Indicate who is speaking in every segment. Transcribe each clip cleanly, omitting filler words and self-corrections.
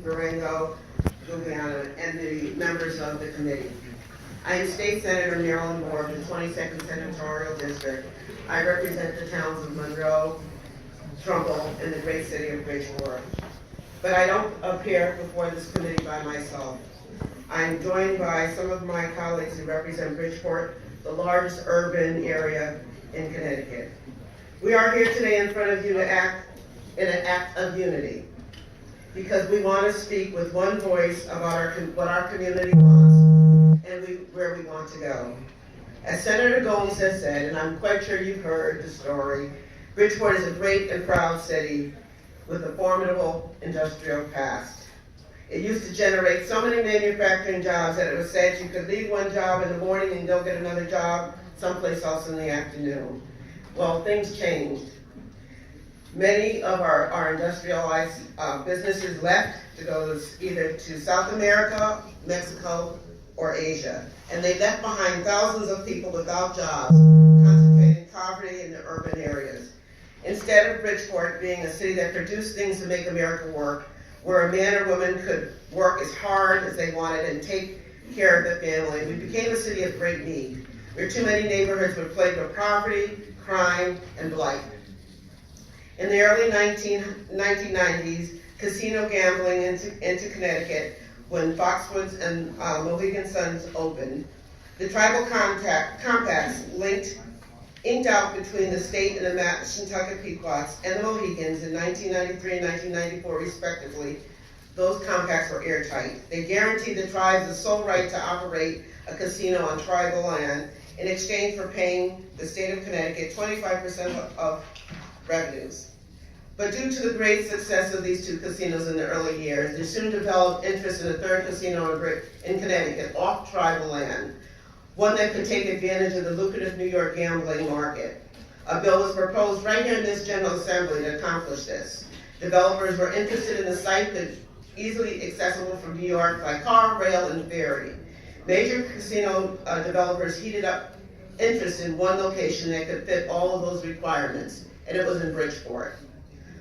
Speaker 1: Durango, Louisiana, and the members of the committee. I am State Senator Marilyn Moore of the 22nd Senatorial District. I represent the towns of Monroe, Trumbull, and the great city of Bridgeport. But I don't appear before this committee by myself. I am joined by some of my colleagues who represent Bridgeport, the largest urban area in Connecticut. We are here today in front of you to act in an act of unity, because we want to speak with one voice about what our community wants and where we want to go. As Senator Gomes has said, and I'm quite sure you've heard the story, Bridgeport is a great and proud city with a formidable industrial past. It used to generate so many manufacturing jobs that it was said you could leave one job in the morning and go get another job someplace else in the afternoon. Well, things changed. Many of our industrialized businesses left to go either to South America, Mexico, or Asia. And they left behind thousands of people without jobs, concentrating poverty in the urban areas. Instead of Bridgeport being a city that produced things to make America work, where a man or woman could work as hard as they wanted and take care of the family, we became a city of great need, where too many neighborhoods were plagued with poverty, crime, and blight. In the early 1990s, casino gambling into Connecticut, when Foxwoods and Mohegan Suns opened, the tribal compacts inked out between the state and the Mashantucket Pequots and the Mohegans in 1993 and 1994 respectively. Those compacts were airtight. They guaranteed the tribes the sole right to operate a casino on tribal land in exchange for paying the state of Connecticut 25% of revenues. But due to the great success of these two casinos in the early years, they soon developed interest in a third casino in Connecticut off tribal land, one that could take advantage of the lucrative New York gambling market. A bill was proposed right here in this General Assembly to accomplish this. Developers were interested in the site that easily accessible from New York by car, rail, and ferry. Major casino developers heated up interest in one location that could fit all of those requirements, and it was in Bridgeport.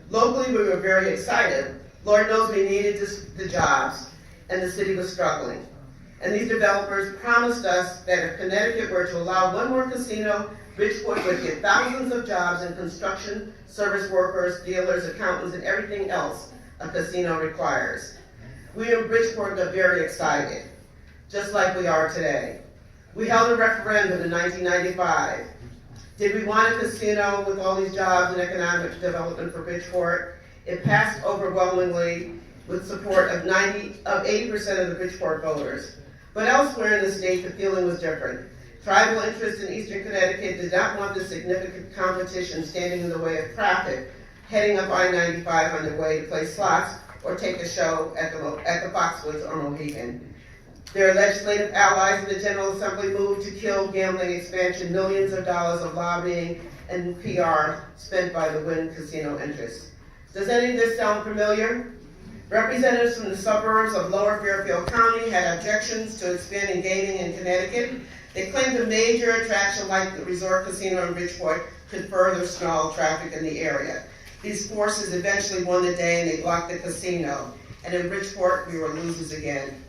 Speaker 1: Locally, we were very excited. Lord knows we needed the jobs, and the city was struggling. And these developers promised us that if Connecticut were to allow one more casino, Bridgeport would get thousands of jobs in construction, service workers, dealers, accountants, and everything else a casino requires. We in Bridgeport got very excited, just like we are today. We held a referendum in 1995. Did we want a casino with all these jobs and economic development for Bridgeport? It passed overwhelmingly with support of 80% of the Bridgeport voters. But elsewhere in the state, the feeling was different. Tribal interests in eastern Connecticut did not want the significant competition standing in the way of traffic heading up I-95 on their way to play slots or take a show at the Foxwoods or Mohegan. Their legislative allies in the General Assembly moved to kill gambling expansion, millions of dollars of lobbying and PR spent by the Wynn casino interests. Does any of this sound familiar? Representatives from the suburbs of Lower Fairfield County had objections to expanding gaming in Connecticut. They claimed a major attraction like the resort casino in Bridgeport could further stall traffic in the area. These forces eventually won the day and they blocked the casino. And in Bridgeport, we were losers again.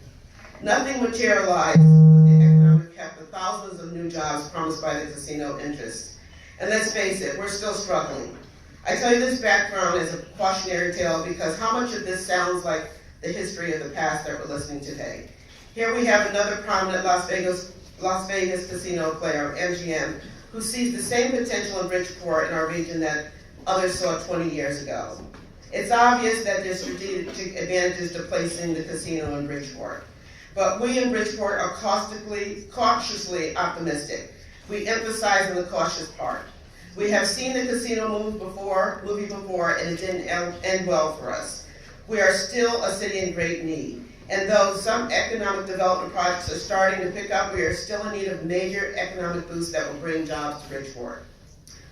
Speaker 1: Nothing materialized with the economic cap of thousands of new jobs promised by the casino interests. And let's face it, we're still struggling. I tell you this background as a cautionary tale because how much of this sounds like the history of the past that we're listening to today. Here we have another prominent Las Vegas casino player, MGM, who sees the same potential in Bridgeport in our region that others saw 20 years ago. It's obvious that there's strategic advantages to placing the casino in Bridgeport. But we in Bridgeport are cautiously optimistic. We emphasize on the cautious part. We have seen the casino movie before, and it didn't end well for us. We are still a city in great need. And though some economic development projects are starting to pick up, we are still in need of major economic boosts that will bring jobs to Bridgeport.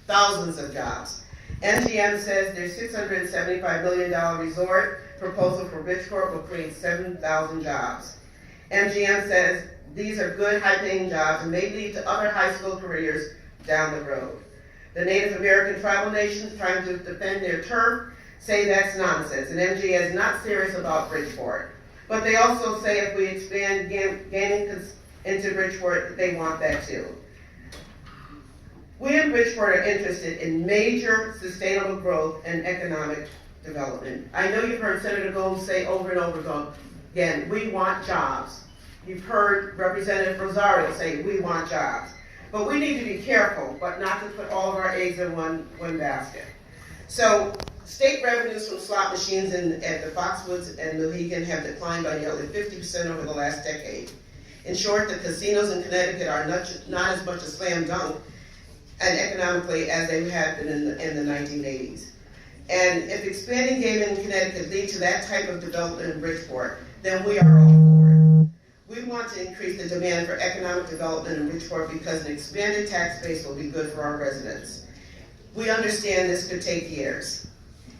Speaker 1: Thousands of jobs. MGM says their $675 million resort proposal for Bridgeport will create 7,000 jobs. MGM says these are good, high-paying jobs and may lead to other high school careers down the road. The Native American tribal nations trying to defend their turf say that's nonsense, and MGM is not serious about Bridgeport. But they also say if we expand gaming into Bridgeport, they want that too. We in Bridgeport are interested in major sustainable growth and economic development. I know you've heard Senator Gomes say over and over again, we want jobs. You've heard Representative Rosario say, we want jobs. But we need to be careful, but not to put all of our eggs in one basket. So, state revenues from slot machines at the Foxwoods and Mohegan have declined by nearly 50% over the last decade. In short, the casinos in Connecticut are not as much a slam dunk and economically as they had been in the 1980s. And if expanding gaming in Connecticut leads to that type of development in Bridgeport, then we are all for it. We want to increase the demand for economic development in Bridgeport because an expanded tax base will be good for our residents. We understand this could take years.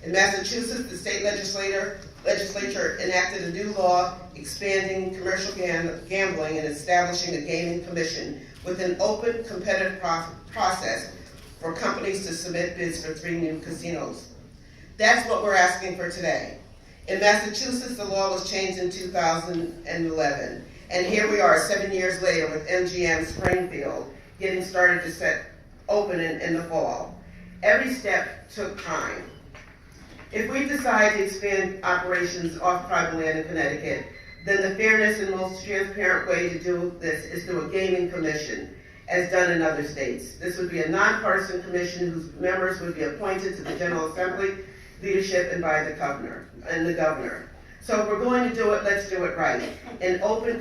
Speaker 1: In Massachusetts, the state legislature enacted a new law expanding commercial gambling and establishing a gaming commission with an open, competitive process for companies to submit bids for 3 new casinos. That's what we're asking for today. In Massachusetts, the law was changed in 2011, and here we are 7 years later with MGM Springfield getting started to set open in the fall. Every step took time. If we decide to expand operations off private land in Connecticut, then the fairness and most transparent way to do this is through a gaming commission, as done in other states. This would be a nonpartisan commission whose members would be appointed to the General Assembly, leadership, and by the governor. So if we're going to do it, let's do it right. An open,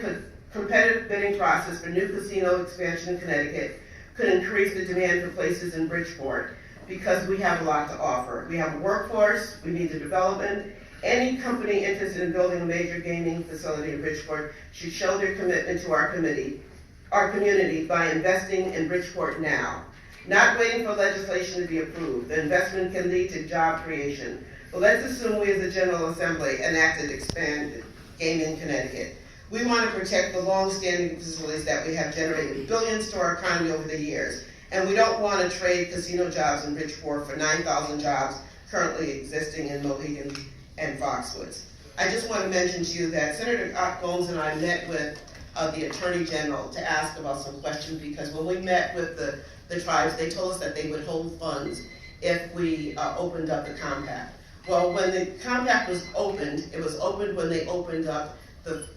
Speaker 1: competitive bidding process for new casino expansion in Connecticut could increase the demand for places in Bridgeport because we have a lot to offer. We have a workforce, we need the development. Any company interested in building a major gaming facility in Bridgeport should show their commitment to our community by investing in Bridgeport now. Not waiting for legislation to be approved. The investment can lead to job creation. But let's assume we as a General Assembly enacted expand gaming in Connecticut. We want to protect the long-standing facilities that we have generated billions to our economy over the years. And we don't want to trade casino jobs in Bridgeport for 9,000 jobs currently existing in Mohegan and Foxwoods. I just want to mention to you that Senator Gomes and I met with the Attorney General to ask about some questions, because when we met with the tribes, they told us that they would hold funds if we opened up the compact. Well, when the compact was opened, it was opened when they opened up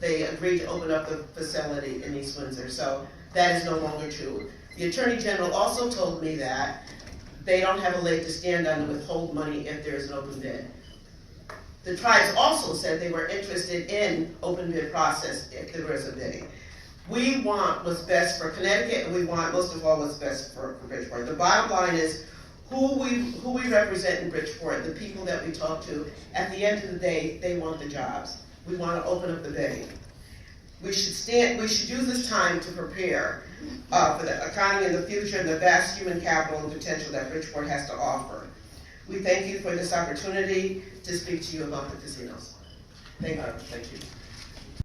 Speaker 1: they agreed to open up the facility in East Windsor. So that is no longer true. The Attorney General also told me that they don't have a leg to stand on to withhold money if there is an open bid. The tribes also said they were interested in open bid process if there was a bidding. We want what's best for Connecticut, and we want most of all what's best for Bridgeport. The bottom line is who we represent in Bridgeport, the people that we talk to, at the end of the day, they want the jobs. We want to open up the bidding. We should use this time to prepare for the economy in the future and the vast human capital and potential that Bridgeport has to offer. We thank you for this opportunity to speak to you about the casinos. Thank you.
Speaker 2: Thank you.